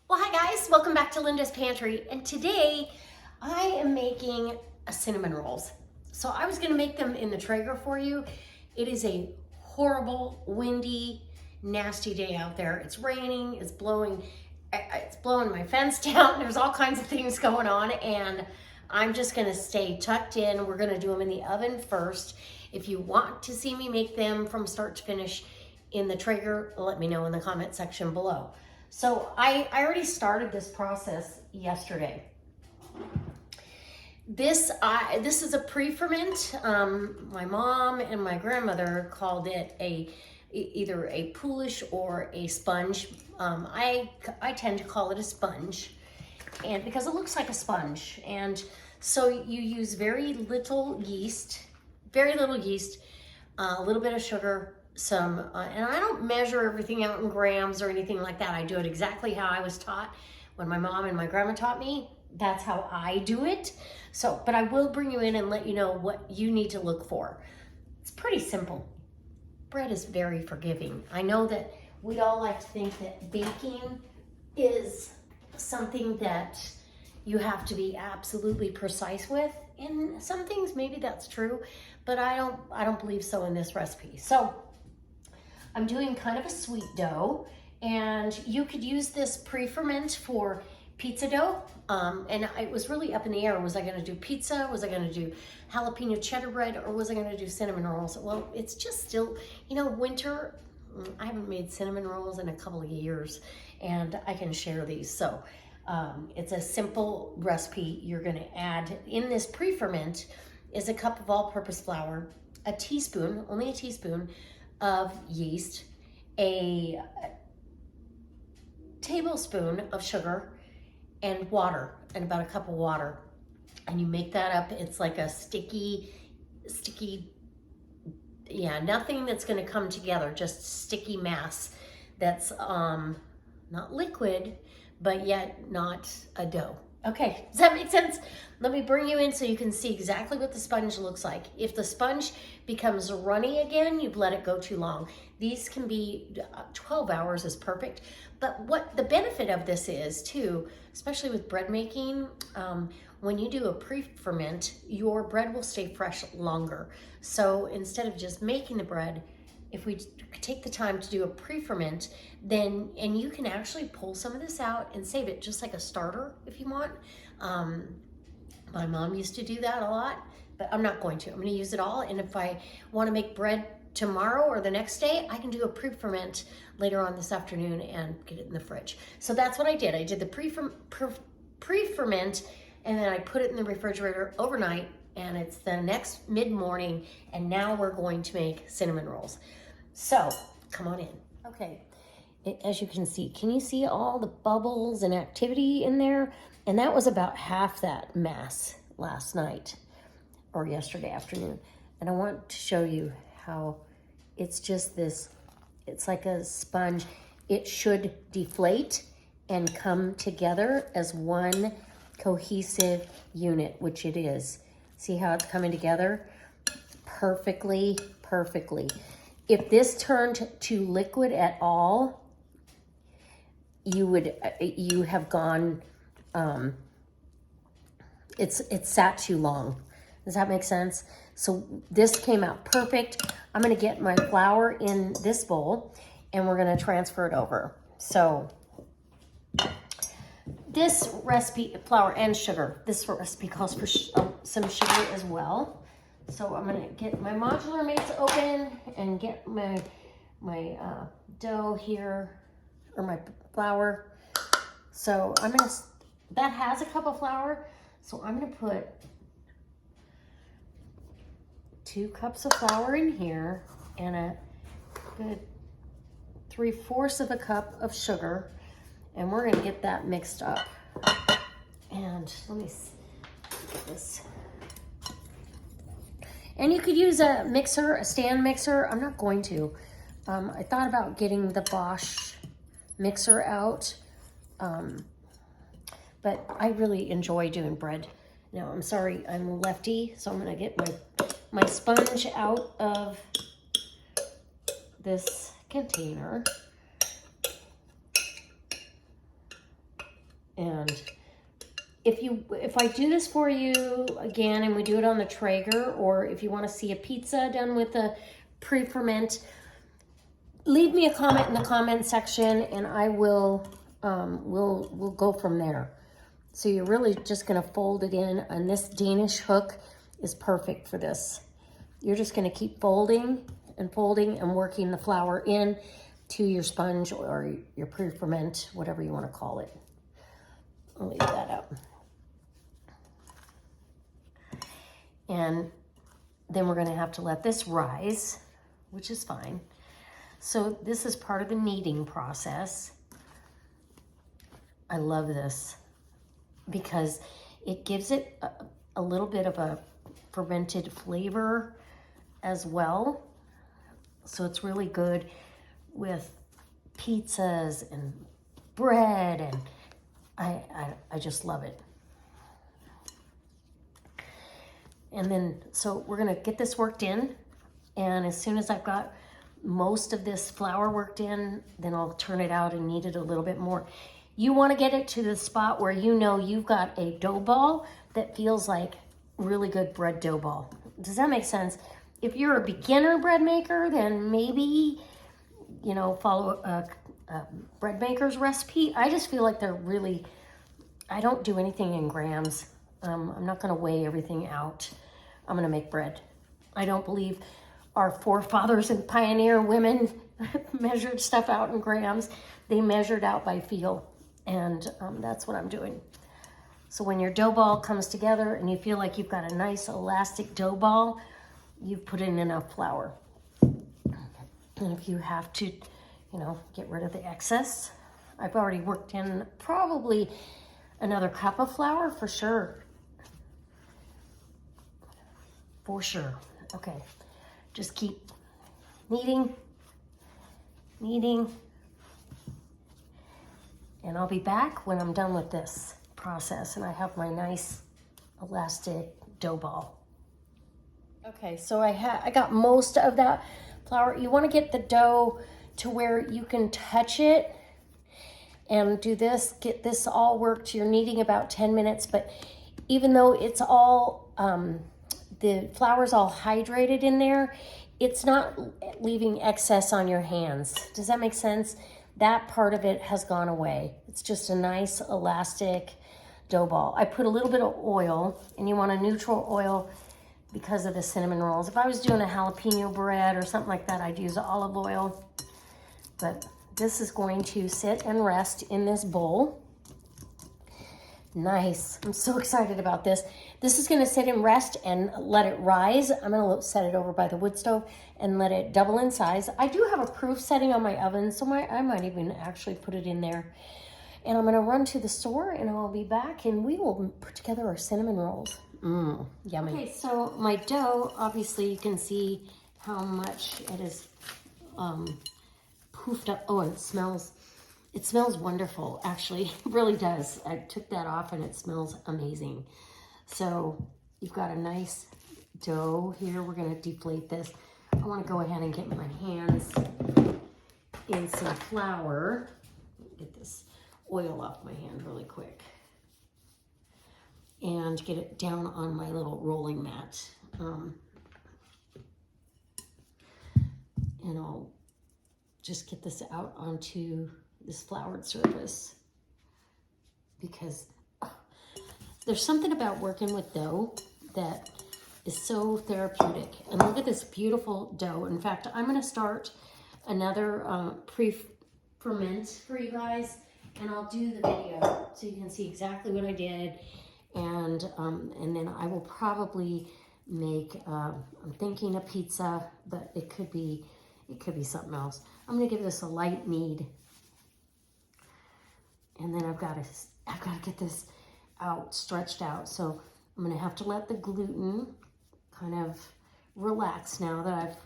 Well, hi guys, welcome back to Linda's Pantry, and today I am making cinnamon rolls. So I was gonna make them in the Treager for you. It is a horrible, windy, nasty day out there. It's raining, it's blowing my fence down. There's all kinds of things going on, and I'm just gonna stay tucked in. We're gonna do them in the oven first. If you want to see me make them from start to finish in the Treager, let me know in the comment section below. So I already started this process yesterday. This is a pre-ferment. My mom and my grandmother called it either a poolish or a sponge. I tend to call it a sponge, and because it looks like a sponge. And so you use very little yeast, a little bit of sugar, and I don't measure everything out in grams or anything like that. I do it exactly how I was taught when my mom and my grandma taught me. That's how I do it. So, but I will bring you in and let you know what you need to look for. It's pretty simple. Bread is very forgiving. I know that we all like to think that baking is something that you have to be absolutely precise with. And some things maybe that's true, but I don't believe so in this recipe. So I'm doing kind of a sweet dough, and you could use this pre-ferment for pizza dough. And it was really up in the air. Was I gonna do pizza? Was I gonna do jalapeno cheddar bread? Or was I gonna do cinnamon rolls? Well, it's just still, winter. I haven't made cinnamon rolls in a couple of years, and I can share these. So it's a simple recipe. You're gonna add in this pre-ferment is a cup of all-purpose flour, only a teaspoon of yeast, a tablespoon of sugar, and water, and about a cup of water. And you make that up. It's like a sticky, nothing that's gonna come together, just sticky mass that's not liquid, but yet not a dough. Okay, does that make sense? Let me bring you in so you can see exactly what the sponge looks like. If the sponge becomes runny again, you've let it go too long. These can be 12 hours is perfect. But what the benefit of this is too, especially with bread making, when you do a pre-ferment, your bread will stay fresh longer. So instead of just making the bread, if we take the time to do a pre-ferment, and you can actually pull some of this out and save it just like a starter if you want. My mom used to do that a lot, but I'm not going to. I'm going to use it all, and if I want to make bread tomorrow or the next day, I can do a pre-ferment later on this afternoon and get it in the fridge. So that's what I did. I did the pre-ferment, and then I put it in the refrigerator overnight, and it's the next mid-morning, and now we're going to make cinnamon rolls. So come on in. Okay, as you can you see all the bubbles and activity in there? And that was about half that mass last night or yesterday afternoon. And I want to show you how it's just this, it's like a sponge. It should deflate and come together as one cohesive unit, which it is. See how it's coming together? Perfectly. If this turned to liquid at all, you have gone, it's sat too long. Does that make sense? So this came out perfect. I'm gonna get my flour in this bowl, and we're gonna transfer it over. So this recipe, flour and sugar, this recipe calls for some sugar as well. So I'm gonna get my modular mates open and get my dough here, or my flour. So that has a cup of flour, so I'm gonna put 2 cups of flour in here and a good 3/4 of a cup of sugar, and we're gonna get that mixed up. And let me get this. And you could use a mixer, a stand mixer. I'm not going to. I thought about getting the Bosch mixer out, but I really enjoy doing bread. Now, I'm sorry, I'm lefty, so I'm gonna get my sponge out of this container. And if I do this for you again and we do it on the Treager, or if you want to see a pizza done with a pre-ferment, leave me a comment in the comment section and I will we'll go from there. So you're really just going to fold it in, and this Danish hook is perfect for this. You're just going to keep folding and working the flour in to your sponge or your pre-ferment, whatever you want to call it. I'll leave that out. And then we're going to have to let this rise, which is fine. So this is part of the kneading process. I love this because it gives it a little bit of a fermented flavor as well. So it's really good with pizzas and bread, and I just love it. And then, so we're gonna get this worked in, and as soon as I've got most of this flour worked in, then I'll turn it out and knead it a little bit more. You wanna get it to the spot where you know you've got a dough ball that feels like really good bread dough ball. Does that make sense? If you're a beginner bread maker, then maybe, you know, follow a bread maker's recipe. I just feel like they're really, I don't do anything in grams. I'm not gonna weigh everything out. I'm gonna make bread. I don't believe our forefathers and pioneer women measured stuff out in grams. They measured out by feel, and that's what I'm doing. So when your dough ball comes together and you feel like you've got a nice elastic dough ball, you've put in enough flour. And if you have to, you know, get rid of the excess, I've already worked in probably another cup of flour for sure. For sure. Okay, just keep kneading, and I'll be back when I'm done with this process and I have my nice elastic dough ball. Okay, so I got most of that flour. You want to get the dough to where you can touch it and do this, get this all worked. You're kneading about 10 minutes, but even though it's all, the flour's all hydrated in there, it's not leaving excess on your hands. Does that make sense? That part of it has gone away. It's just a nice elastic dough ball. I put a little bit of oil, and you want a neutral oil because of the cinnamon rolls. If I was doing a jalapeno bread or something like that, I'd use olive oil. But this is going to sit and rest in this bowl. Nice. I'm so excited about this. This is going to sit and rest and let it rise. I'm going to set it over by the wood stove and let it double in size. I do have a proof setting on my oven, so I might even actually put it in there. And I'm going to run to the store and I'll be back and we will put together our cinnamon rolls. Yummy. Okay, so my dough, obviously you can see how much it is poofed up. Oh, and it smells wonderful, actually. It really does. I took that off and it smells amazing. So you've got a nice dough here. We're gonna deflate this. I wanna go ahead and get my hands in some flour. Get this oil off my hand really quick. And get it down on my little rolling mat. And I'll just get this out onto this floured surface, because there's something about working with dough that is so therapeutic. And look at this beautiful dough. In fact, I'm going to start another pre-ferment for you guys, and I'll do the video so you can see exactly what I did. And then I will probably make, I'm thinking a pizza, but it could be something else. I'm going to give this a light knead. And then I've got to get this out, stretched out. So I'm going to have to let the gluten kind of relax now that I've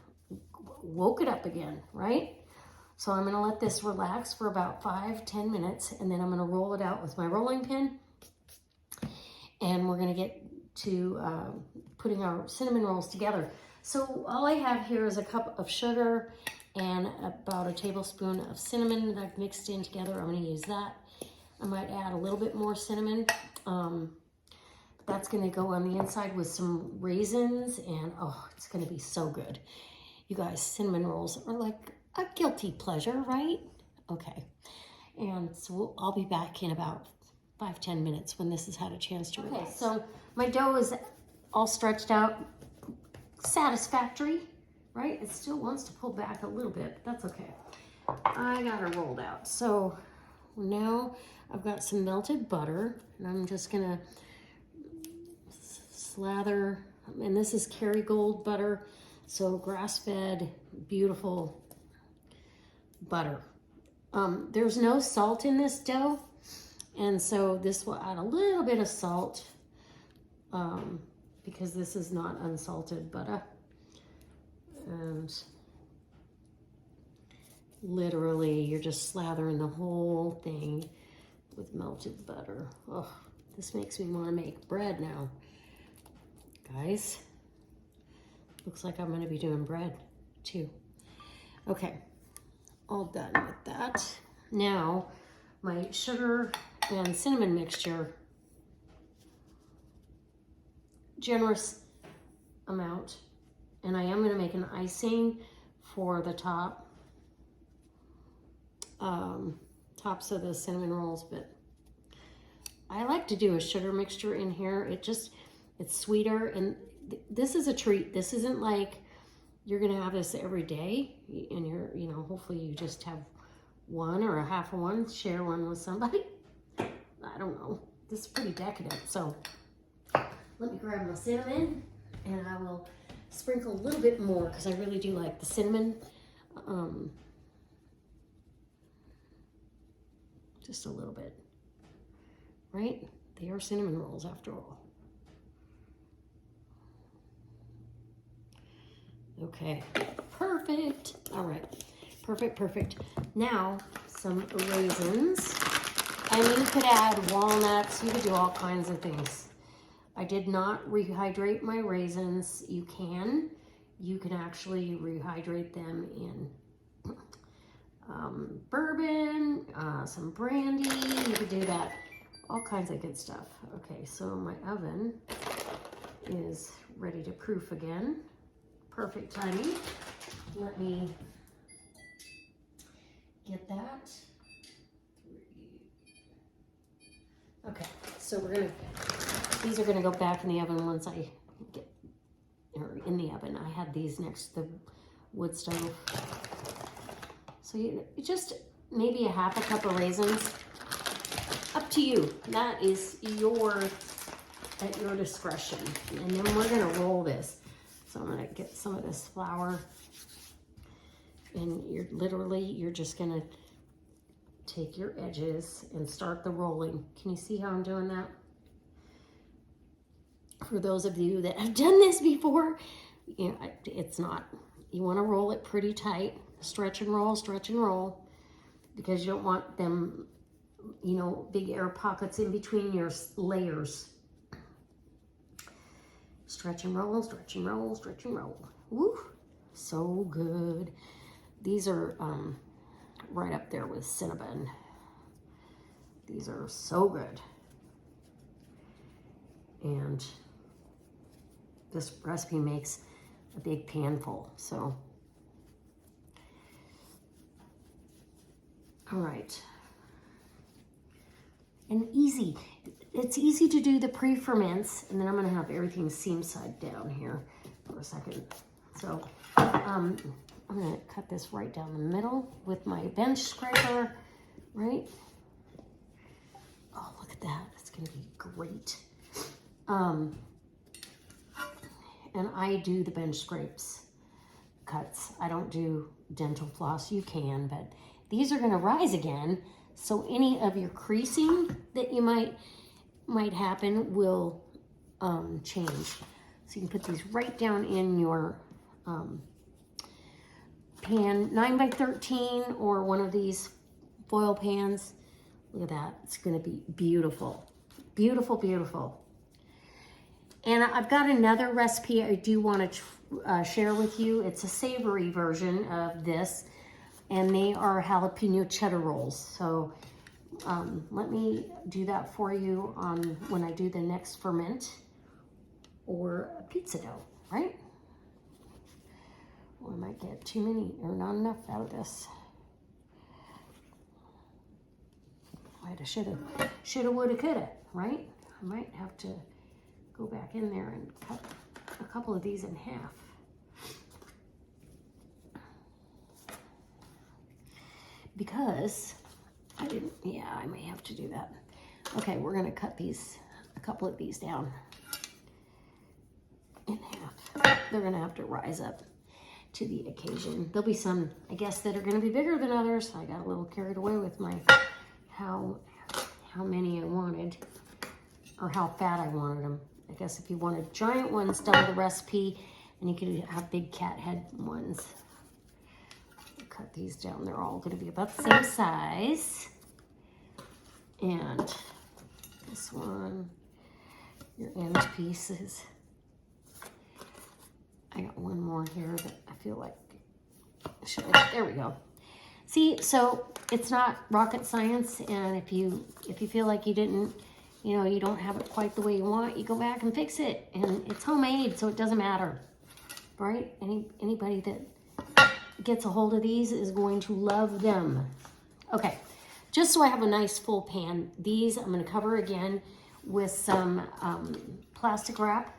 woke it up again, right? So I'm going to let this relax for about 5-10 minutes, and then I'm going to roll it out with my rolling pin. And we're going to get to putting our cinnamon rolls together. So all I have here is a cup of sugar and about a tablespoon of cinnamon that I've mixed in together. I'm going to use that. I might add a little bit more cinnamon. That's gonna go on the inside with some raisins, and oh, it's gonna be so good. You guys, cinnamon rolls are like a guilty pleasure, right? Okay, and so I'll be back in about 5-10 minutes when this has had a chance to relax. Okay, so my dough is all stretched out, satisfactory, right? It still wants to pull back a little bit, but that's okay. I got her rolled out. So now I've got some melted butter, and I'm just gonna slather, and this is Kerrygold butter, so grass-fed, beautiful butter. There's no salt in this dough, and so this will add a little bit of salt because this is not unsalted butter. And literally, you're just slathering the whole thing with melted butter. Oh, this makes me want to make bread now. Guys, looks like I'm going to be doing bread too. Okay, all done with that. Now, my sugar and cinnamon mixture, generous amount, and I am going to make an icing for the tops of the cinnamon rolls, but I like to do a sugar mixture in here. It's sweeter, and this is a treat. This isn't like you're going to have this every day, and hopefully you just have one or a half of one, share one with somebody. I don't know. This is pretty decadent. So let me grab my cinnamon, and I will sprinkle a little bit more because I really do like the cinnamon. Just a little bit, right? They are cinnamon rolls after all. Okay, perfect. All right, perfect. Now, some raisins. I mean, you could add walnuts. You could do all kinds of things. I did not rehydrate my raisins. You can actually rehydrate them in bourbon, some brandy. You could do that, all kinds of good stuff. Okay, so my oven is ready to proof again. Perfect timing. Let me get that. Okay, so these are gonna go back in the oven once I get, or in the oven. I had these next to the wood stove. So you just maybe a half a cup of raisins, up to you. That is at your discretion. And then we're gonna roll this. So I'm gonna get some of this flour, and you're just gonna take your edges and start the rolling. Can you see how I'm doing that? For those of you that have done this before, it's not, you wanna roll it pretty tight, stretch and roll, because you don't want them, big air pockets in between your layers. Stretch and roll. Woo, so good. These are right up there with cinnamon. These are so good. And this recipe makes a big pan full, so. All right. And easy. It's easy to do the pre-ferments, and then I'm gonna have everything seam side down here for a second. So I'm gonna cut this right down the middle with my bench scraper, right? Oh, look at that, it's gonna be great. And I do the bench scrapes cuts. I don't do dental floss. You can, but these are gonna rise again, so any of your creasing that you might happen will change. So you can put these right down in your pan, 9x13 or one of these foil pans. Look at that, it's gonna be beautiful. Beautiful. And I've got another recipe I do wanna share with you. It's a savory version of this, and they are jalapeno cheddar rolls. So let me do that for you on when I do the next ferment or a pizza dough, right? Or I might get too many or not enough out of this. I shoulda, woulda, coulda, right? I might have to go back in there and cut a couple of these in half. Because I didn't, yeah, I may have to do that. Okay, we're gonna cut these, a couple of these down in half. They're gonna have to rise up to the occasion. There'll be some, I guess, that are gonna be bigger than others. I got a little carried away with my, how many I wanted, or how fat I wanted them. I guess if you wanted giant ones, double the recipe, and you could have big cat head ones. Cut these down. They're all going to be about the same size. And this one, your end pieces. I got one more here that I feel like there we go. See, so it's not rocket science, and if you feel like you didn't, you know, you don't have it quite the way you want, you go back and fix it, and it's homemade, so it doesn't matter, right? Anybody that gets a hold of these is going to love them. Okay, just so I have a nice full pan, these I'm going to cover again with some plastic wrap.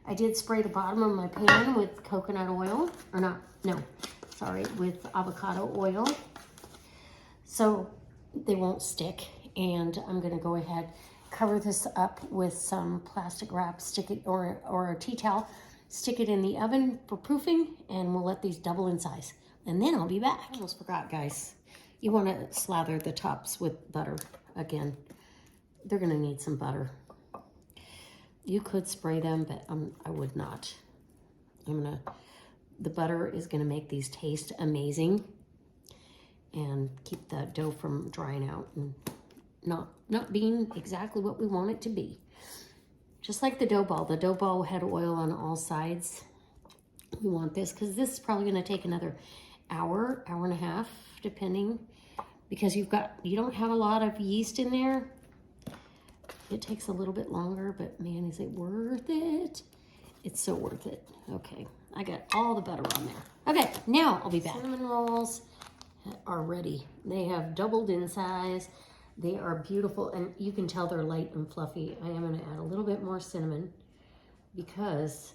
I did spray the bottom of my pan with coconut oil, or not, no, sorry, with avocado oil, so they won't stick. And I'm going to go ahead, cover this up with some plastic wrap, stick it, or a tea towel, stick it in the oven for proofing, and we'll let these double in size. And then I'll be back. I almost forgot, guys. You want to slather the tops with butter again. They're going to need some butter. You could spray them, but I would not. The butter is going to make these taste amazing and keep the dough from drying out and not being exactly what we want it to be. Just like the dough ball. The dough ball had oil on all sides. We want this because this is probably going to take another hour and a half, depending, because you don't have a lot of yeast in there. It takes a little bit longer, but man, is it worth it? It's so worth it. Okay, I got all the butter on there. Okay, now I'll be back. Cinnamon rolls are ready. They have doubled in size. They are beautiful, and you can tell they're light and fluffy. I am going to add a little bit more cinnamon because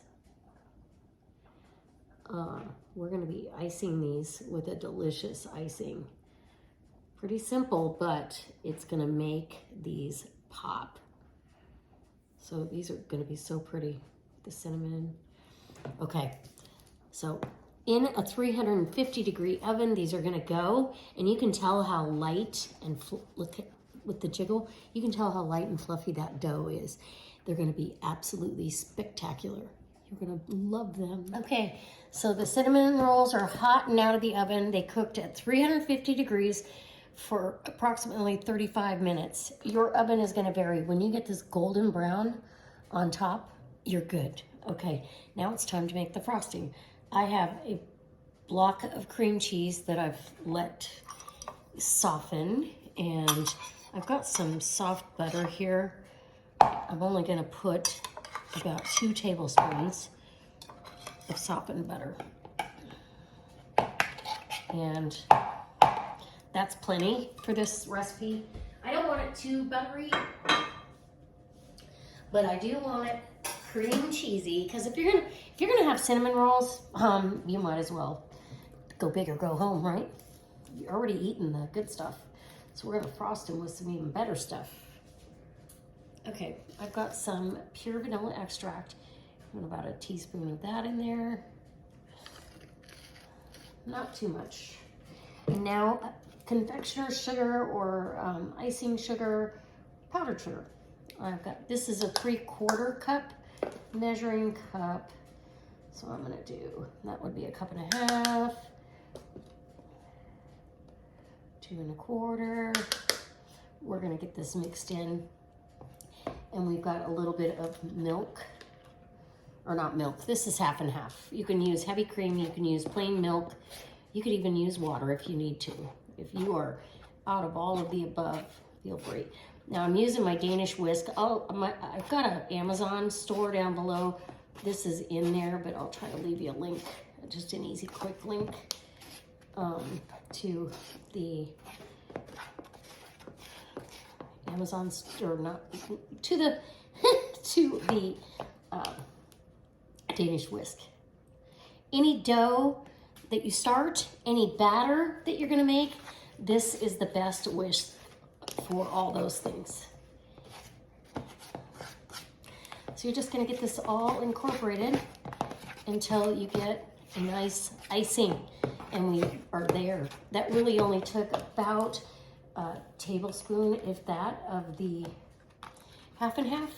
we're going to be icing these with a delicious icing. Pretty simple, but it's going to make these pop. So these are going to be so pretty, the cinnamon. Okay, so in a 350 degree oven, these are going to go, and you can tell how light and look at, with the jiggle, you can tell how light and fluffy that dough is. They're going to be absolutely spectacular. You're going to love them. Okay, so the cinnamon rolls are hot and out of the oven. They cooked at 350 degrees for approximately 35 minutes. Your oven is going to vary. When you get this golden brown on top, you're good. Okay, now it's time to make the frosting. I have a block of cream cheese that I've let soften, and I've got some soft butter here. I'm only going to put about 2 tablespoons of softened butter. And that's plenty for this recipe. I don't want it too buttery, but I do want it cream cheesy, because if you're gonna have cinnamon rolls, you might as well go big or go home, right? You're already eating the good stuff, so we're gonna frost them with some even better stuff. Okay, I've got some pure vanilla extract. I'm gonna about a teaspoon of that in there. Not too much. And now confectioner's sugar or icing sugar, powdered sugar. I've got, this is a 3/4 cup measuring cup. So I'm gonna do, that would be 1.5 cups, 2 1/4. We're gonna get this mixed in. And we've got a little bit of milk, or not milk, this is half and half. You can use heavy cream, you can use plain milk, you could even use water if you need to. If you are out of all of the above, feel free. Now I'm using my Danish whisk. I've got an Amazon store down below. This is in there, but I'll try to leave you a link, just an easy, quick link to the Amazon store, not to the to the Danish whisk. Any dough that you start, any batter that you're gonna make, this is the best whisk for all those things. So you're just gonna get this all incorporated until you get a nice icing, and we are there. That really only took about a tablespoon, if that, of the half and half,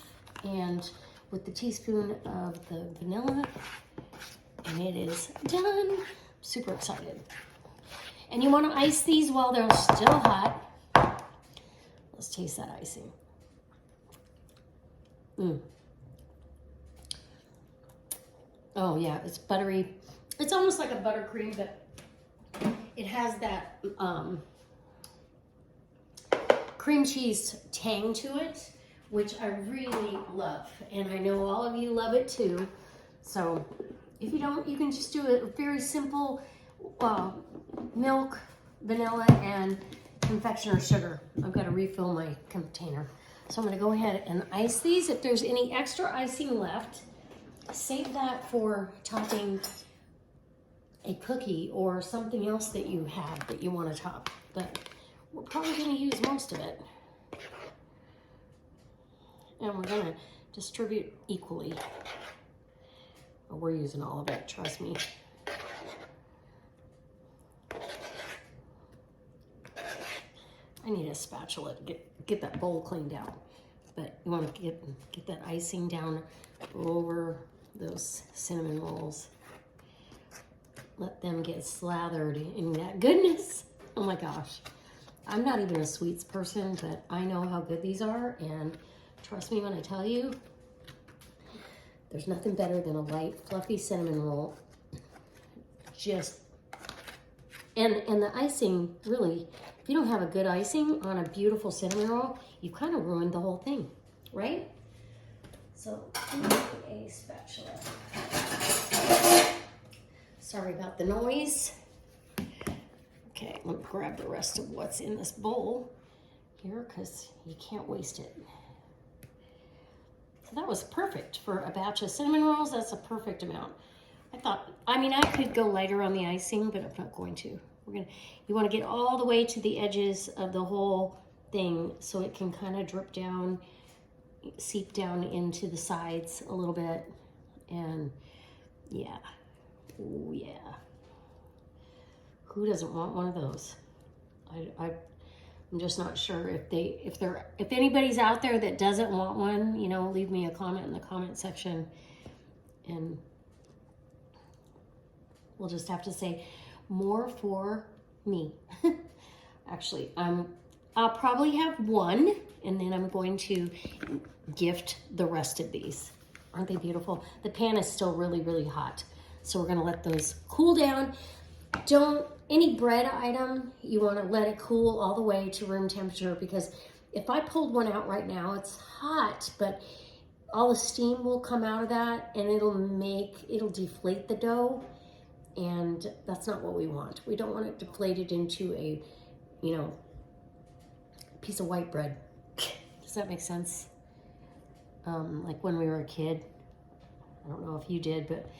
and with the teaspoon of the vanilla, and it is done. Super excited. And you want to ice these while they're still hot. Let's taste that icing. Oh yeah, it's buttery. It's almost like a buttercream, but it has that cream cheese tang to it, which I really love. And I know all of you love it too. So if you don't, you can just do a very simple milk, vanilla, and confectioner sugar. I've got to refill my container. So I'm going to go ahead and ice these. If there's any extra icing left, save that for topping a cookie or something else that you have that you want to top. But we're probably going to use most of it. And we're going to distribute equally. Oh, we're using all of it, trust me. I need a spatula to get that bowl cleaned out. But you want to get that icing down over those cinnamon rolls. Let them get slathered in that goodness. Oh my gosh. I'm not even a sweets person, but I know how good these are, and trust me when I tell you, there's nothing better than a light, fluffy cinnamon roll. And the icing, really, if you don't have a good icing on a beautiful cinnamon roll, you kind of ruined the whole thing, right? So, a spatula. Sorry about the noise. Okay, let me grab the rest of what's in this bowl here, because you can't waste it. So that was perfect for a batch of cinnamon rolls. That's a perfect amount. I could go lighter on the icing, but I'm not going to. You want to get all the way to the edges of the whole thing so it can kind of drip down, seep down into the sides a little bit. And yeah, oh yeah. Who doesn't want one of those? I'm just not sure if anybody's out there that doesn't want one, you know, leave me a comment in the comment section, and we'll just have to say more for me. Actually, I'll probably have one, and then I'm going to gift the rest of these. Aren't they beautiful? The pan is still really, really hot, so we're gonna let those cool down. Any bread item, you want to let it cool all the way to room temperature, because if I pulled one out right now, it's hot, but all the steam will come out of that, and it'll deflate the dough, and that's not what we want. We don't want it deflated into a, piece of white bread. Does that make sense? Like when we were a kid. I don't know if you did, but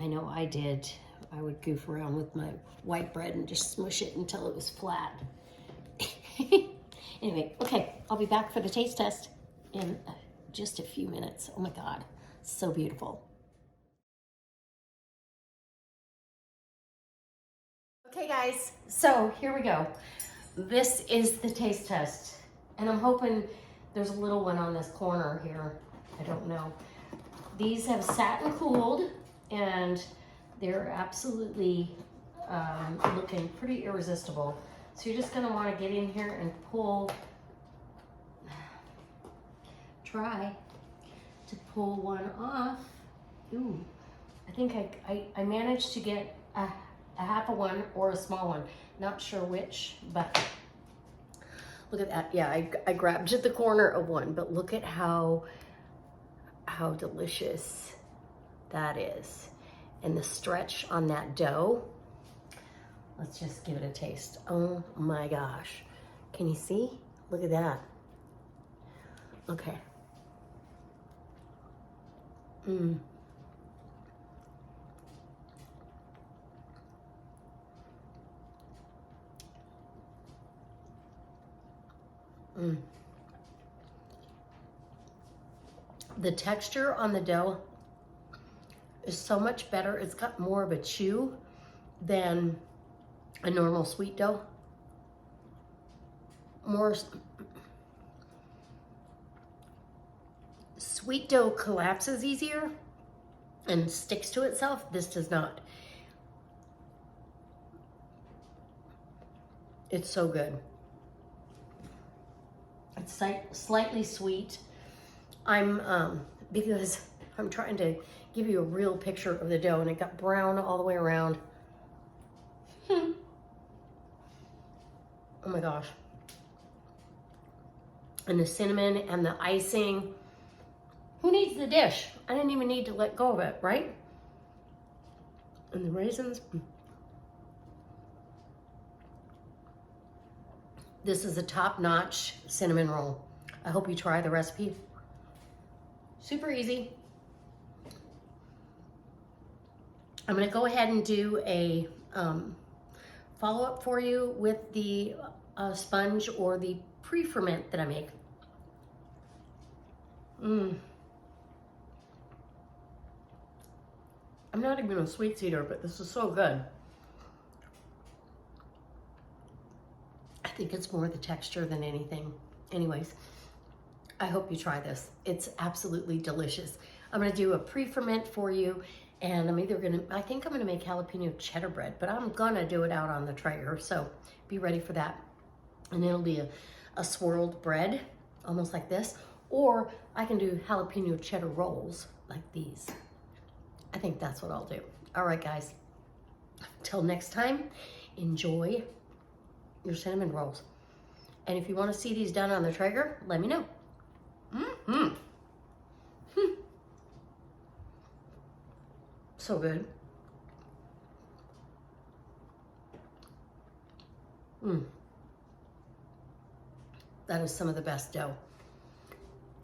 I know I did. I would goof around with my white bread and just smush it until it was flat. Anyway, okay, I'll be back for the taste test in just a few minutes. Oh my God, so beautiful. Okay guys, so here we go. This is the taste test, and I'm hoping there's a little one on this corner here. I don't know. These have sat and cooled, and they're absolutely looking pretty irresistible. So you're just gonna wanna get in here and try to pull one off. Ooh, I think I managed to get a half of one or a small one. Not sure which, but Look at that. Yeah, I grabbed the corner of one, but look at how delicious that is. And the stretch on that dough. Let's just give it a taste. Oh my gosh. Can you see? Look at that. Okay. Mmm. Mm. The texture on the dough is so much better. It's got more of a chew than a normal sweet dough. More sweet dough collapses easier and sticks to itself. This does not. It's so good. It's slightly sweet. Because I'm trying to give you a real picture of the dough, and it got brown all the way around. Oh my gosh. And the cinnamon and the icing. Who needs the dish? I didn't even need to let go of it, right? And the raisins. This is a top-notch cinnamon roll. I hope you try the recipe. Super easy. I'm gonna go ahead and do a follow-up for you with the sponge or the pre-ferment that I make. I'm not even a sweets eater, but this is so good. I think it's more the texture than anything. Anyways, I hope you try this. It's absolutely delicious. I'm gonna do a pre-ferment for you, and I think I'm gonna make jalapeno cheddar bread, but I'm gonna do it out on the Traeger, so be ready for that. And it'll be a swirled bread, almost like this, or I can do jalapeno cheddar rolls like these. I think that's what I'll do. All right, guys, till next time, enjoy your cinnamon rolls. And if you want to see these done on the Traeger, let me know. So good. That is some of the best dough.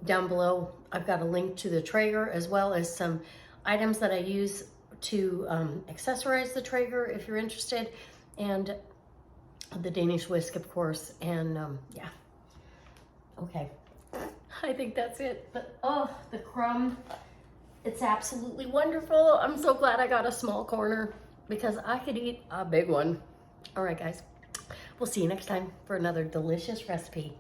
Down below, I've got a link to the Traeger, as well as some items that I use to accessorize the Traeger if you're interested, and the Danish whisk, of course. And yeah, okay, I think that's it. But oh, the crumb, it's absolutely wonderful. I'm so glad I got a small corner because I could eat a big one. All right, guys, we'll see you next time for another delicious recipe.